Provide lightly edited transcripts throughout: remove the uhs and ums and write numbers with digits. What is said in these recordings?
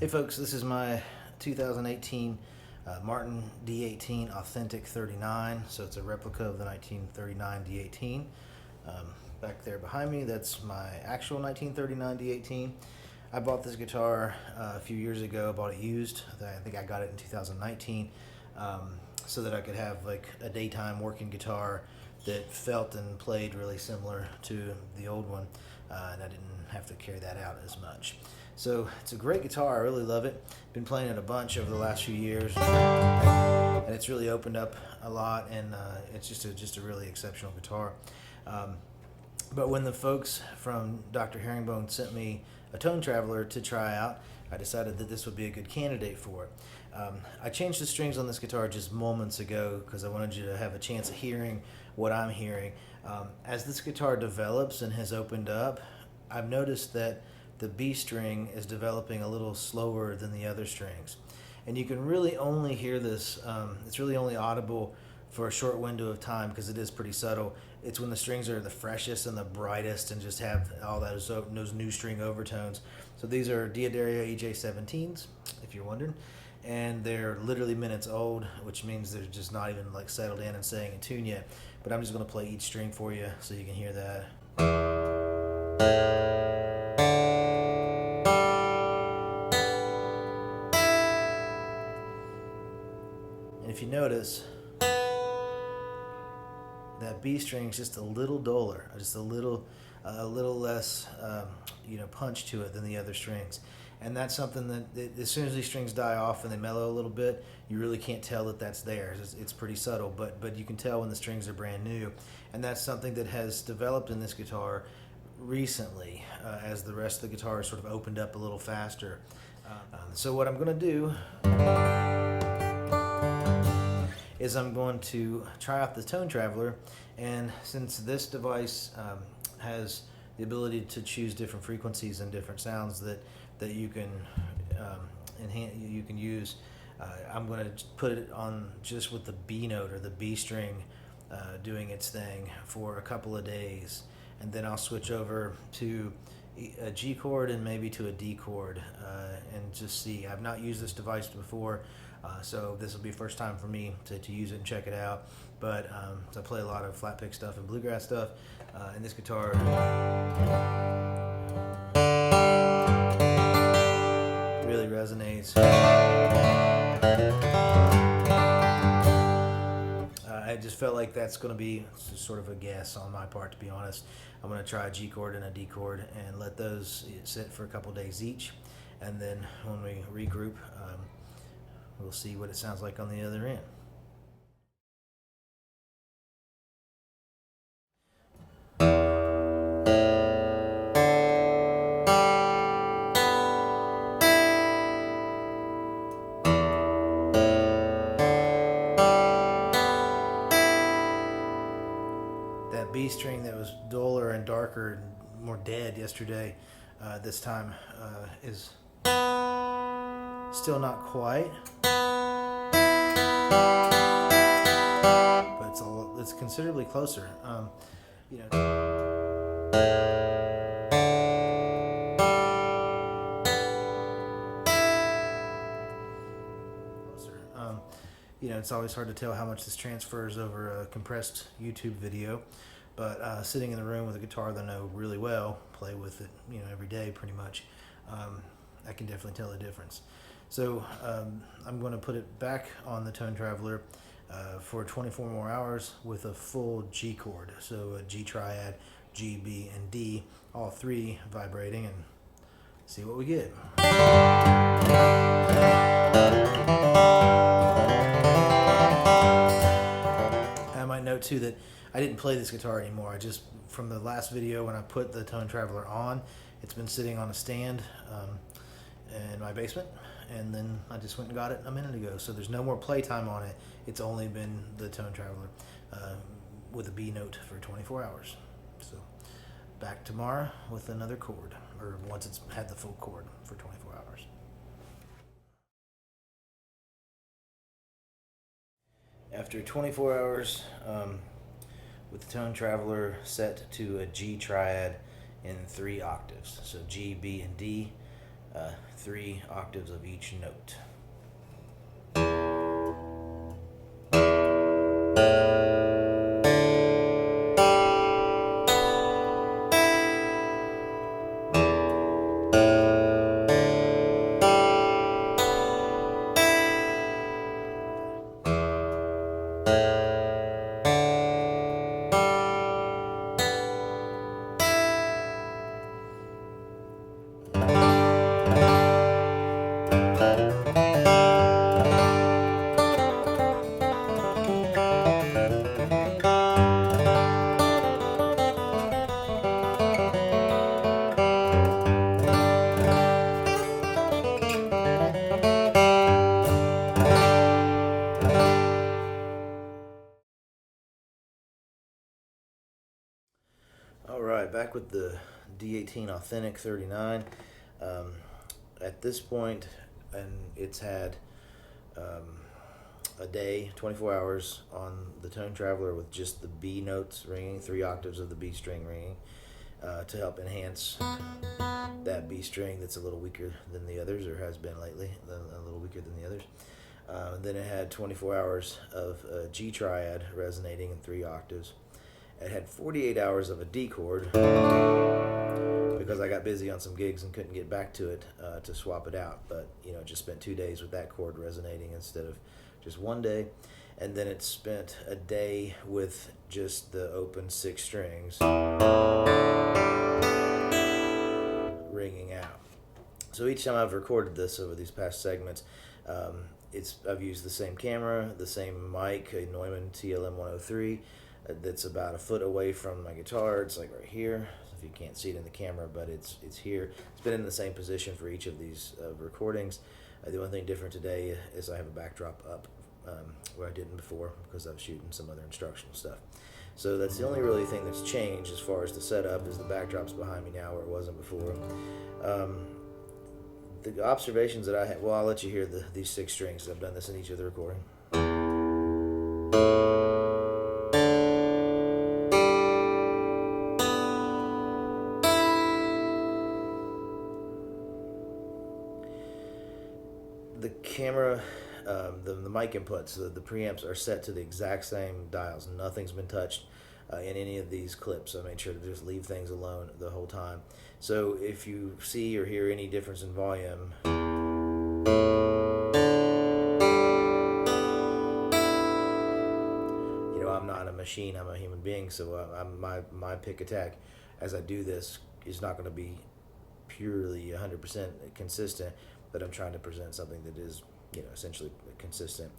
Hey folks, this is my 2018 Martin D18 Authentic 39. So it's a replica of the 1939 D18. Back there behind me, that's my actual 1939 D18. I bought this guitar a few years ago. I bought it used. I think I got it in 2019 so that I could have like a daytime working guitar that felt and played really similar to the old one, and I didn't have to carry that out as much. So it's a great guitar. I really love it. Been playing it a bunch over the last few years, and it's really opened up a lot, and it's just a really exceptional guitar. But when the folks from Dr. Herringbone sent me a Tone Traveler to try out, I decided that this would be a good candidate for it. I changed the strings on this guitar just moments ago because I wanted you to have a chance of hearing what I'm hearing. As this guitar develops and has opened up, I've noticed that the B string is developing a little slower than the other strings. And you can really only hear this, it's really only audible for a short window of time because it is pretty subtle. It's when the strings are the freshest and the brightest and just have all those new string overtones. So these are D'Addario EJ17s, if you're wondering. And they're literally minutes old, which means they're just not even like settled in and staying in tune yet. But I'm just gonna play each string for you so you can hear that. And if you notice, that B string is just a little duller, just a little less, punch to it than the other strings. And that's something that as soon as these strings die off and they mellow a little bit, you really can't tell that that's there. It's pretty subtle, but you can tell when the strings are brand new. And that's something that has developed in this guitar recently as the rest of the guitar sort of opened up a little faster. So what I'm going to do is I'm going to try out the Tone Traveler, and since this device has the ability to choose different frequencies and different sounds that you can use, I'm going to put it on just with the B note or the B string doing its thing for a couple of days, and then I'll switch over to a G chord and maybe to a D chord and just see. I've not used this device before, so this will be the first time for me to use it and check it out. But so I play a lot of flat pick stuff and bluegrass stuff, and this guitar really resonates. I just felt like that's going to be sort of a guess on my part, to be honest. I'm going to try a G chord and a D chord and let those sit for a couple days each, and then when we regroup, we'll see what it sounds like on the other end. That B string that was duller and darker and more dead yesterday, this time is still not quite, but it's considerably closer. It's always hard to tell how much this transfers over a compressed YouTube video, but sitting in the room with a guitar that I know really well, play with it, every day pretty much, I can definitely tell the difference. So I'm going to put it back on the Tone Traveler for 24 more hours with a full G chord. So a G triad, G, B, and D, all three vibrating, and see what we get. I might note too that I didn't play this guitar anymore. From the last video when I put the Tone Traveler on, it's been sitting on a stand in my basement, and then I just went and got it a minute ago. So there's no more playtime on it. It's only been the Tone Traveler with a B note for 24 hours. So back tomorrow with another chord, or once it's had the full chord for 24 hours. After 24 hours with the Tone Traveler set to a G triad in 3 octaves, so G, B, and D, 3 octaves of each note. Alright, back with the D18 Authentic 39. At this point, and it's had a day, 24 hours on the Tone Traveler with just the B notes ringing, 3 octaves of the B string ringing, to help enhance that B string that's a little weaker than the others, or has been lately, a little weaker than the others. Then it had 24 hours of G triad resonating in 3 octaves. It had 48 hours of a D chord because I got busy on some gigs and couldn't get back to it to swap it out. But, just spent 2 days with that chord resonating instead of just 1 day. And then it spent a day with just the open 6 strings ringing out. So each time I've recorded this over these past segments, I've used the same camera, the same mic, a Neumann TLM 103. That's about a foot away from my guitar. It's like right here. If you can't see it in the camera, but it's here. It's been in the same position for each of these recordings. The only thing different today is I have a backdrop up where I didn't before because I was shooting some other instructional stuff. So that's the only really thing that's changed as far as the setup is the backdrop's behind me now where it wasn't before. The observations that I had, well, I'll let you hear these 6 strings. I've done this in each of the recordings. The camera, the mic inputs, the preamps are set to the exact same dials. Nothing's been touched in any of these clips. I made sure to just leave things alone the whole time. So if you see or hear any difference in volume, I'm not a machine, I'm a human being, so my pick attack as I do this is not going to be purely 100% consistent, but I'm trying to present something that is, essentially consistent.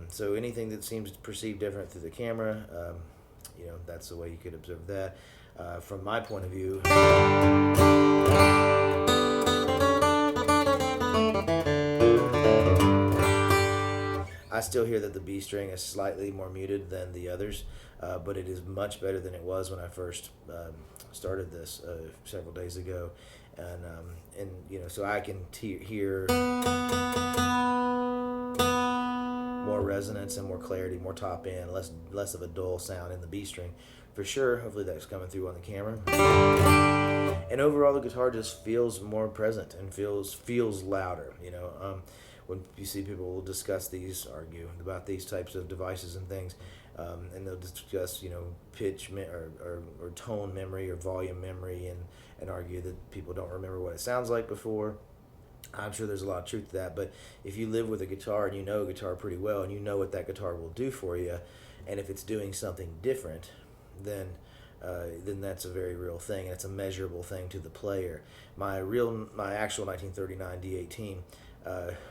So anything that seems perceived different through the camera, that's the way you could observe that. From my point of view, I still hear that the B string is slightly more muted than the others, but it is much better than it was when I first started this several days ago, and so I can hear more resonance and more clarity, more top end, less of a dull sound in the B string, for sure. Hopefully that's coming through on the camera. And overall, the guitar just feels more present and feels louder. When you see people will discuss these, argue about these types of devices and things, and they'll discuss, pitch or tone memory or volume memory, and argue that people don't remember what it sounds like before. I'm sure there's a lot of truth to that, but if you live with a guitar and you know a guitar pretty well and you know what that guitar will do for you, and if it's doing something different, then that's a very real thing, and it's a measurable thing to the player. My actual 1939 D18,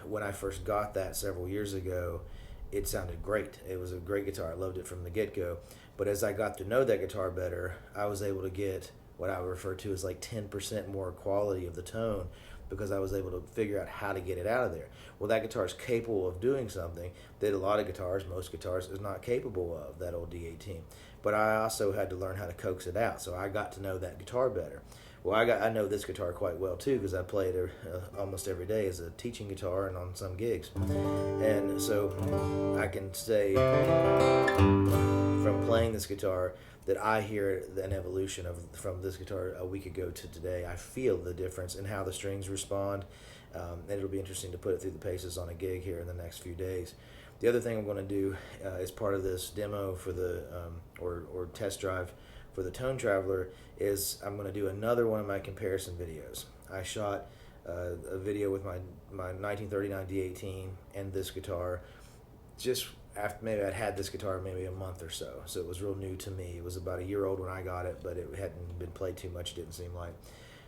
when I first got that several years ago, it sounded great. It was a great guitar. I loved it from the get-go. But as I got to know that guitar better, I was able to get what I would refer to as like 10% more quality of the tone, because I was able to figure out how to get it out of there. Well, that guitar is capable of doing something that a lot of guitars, most guitars, is not capable of, that old D18. But I also had to learn how to coax it out, so I got to know that guitar better. Well, I know this guitar quite well too, because I play it almost every day as a teaching guitar and on some gigs. And so I can say from playing this guitar that I hear an evolution from this guitar a week ago to today. I feel the difference in how the strings respond, and it'll be interesting to put it through the paces on a gig here in the next few days. The other thing I'm going to do as part of this demo for the or test drive for the Tone Traveler is I'm going to do another one of my comparison videos. I shot a video with my 1939 D18 and this guitar just after maybe I'd had this guitar maybe a month or so it was real new to me. It was about a year old when I got it, but it hadn't been played too much, didn't seem like.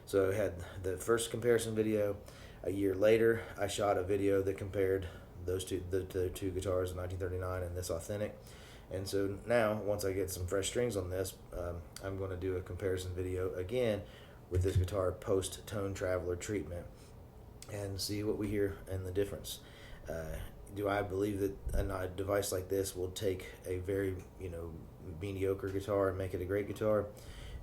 So I had the first comparison video. A year later, I shot a video that compared those two, the two guitars, the 1939 and this authentic. And so now, once I get some fresh strings on this, I'm going to do a comparison video again with this guitar post Tone Traveler treatment and see what we hear and the difference. Do I believe that a device like this will take a very mediocre guitar and make it a great guitar?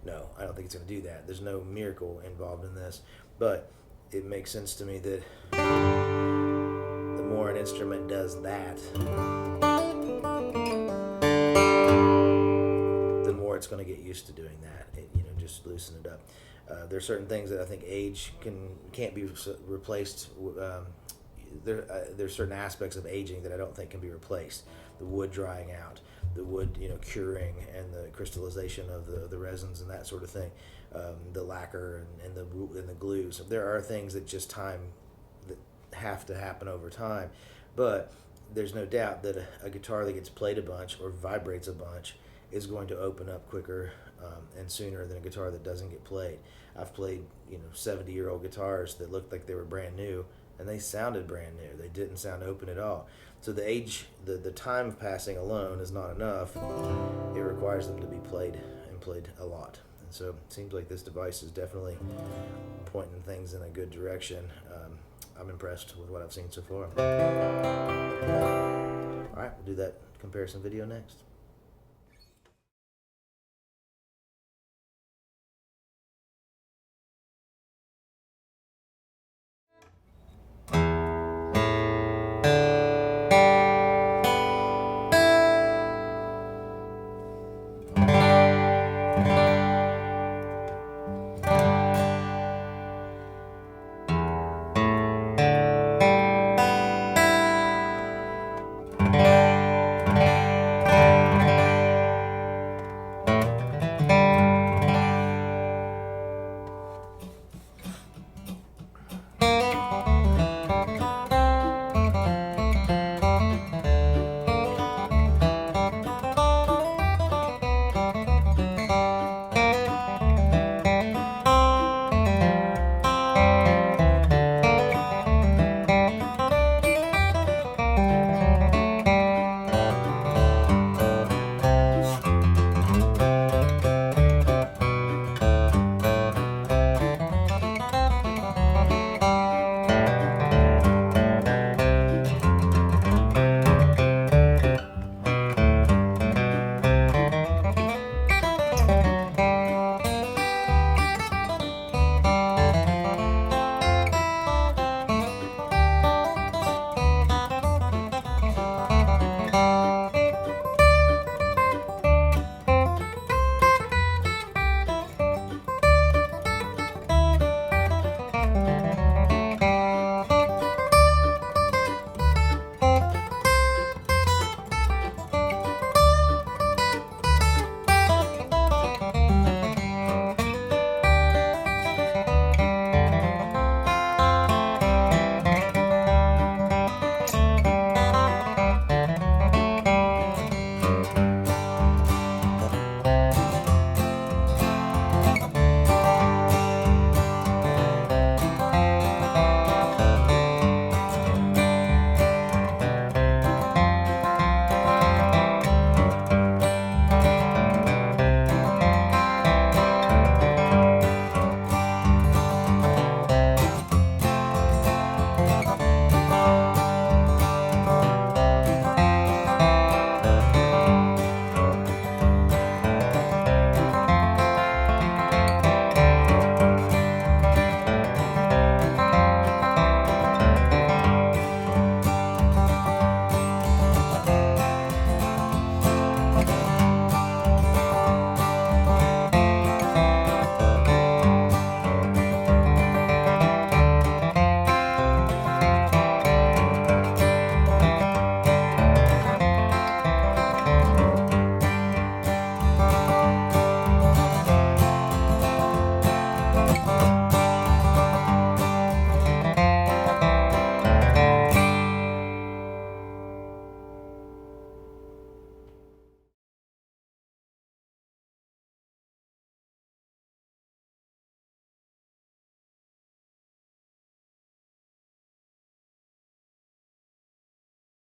No, I don't think it's going to do that. There's no miracle involved in this, but it makes sense to me that the more an instrument does that, the more it's going to get used to doing that. Just loosen it up. There's certain things that I think age can't be replaced. There's certain aspects of aging that I don't think can be replaced. The wood drying out, the wood curing, and the crystallization of the resins and that sort of thing. The lacquer and the glues. There are things that just that have to happen over time, but there's no doubt that a guitar that gets played a bunch or vibrates a bunch is going to open up quicker and sooner than a guitar that doesn't get played. I've played 70-year-old guitars that looked like they were brand new, and they sounded brand new. They didn't sound open at all. So the age, the time passing alone is not enough. It requires them to be played and played a lot. And so it seems like this device is definitely pointing things in a good direction. I'm impressed with what I've seen so far. All right, we'll do that comparison video next.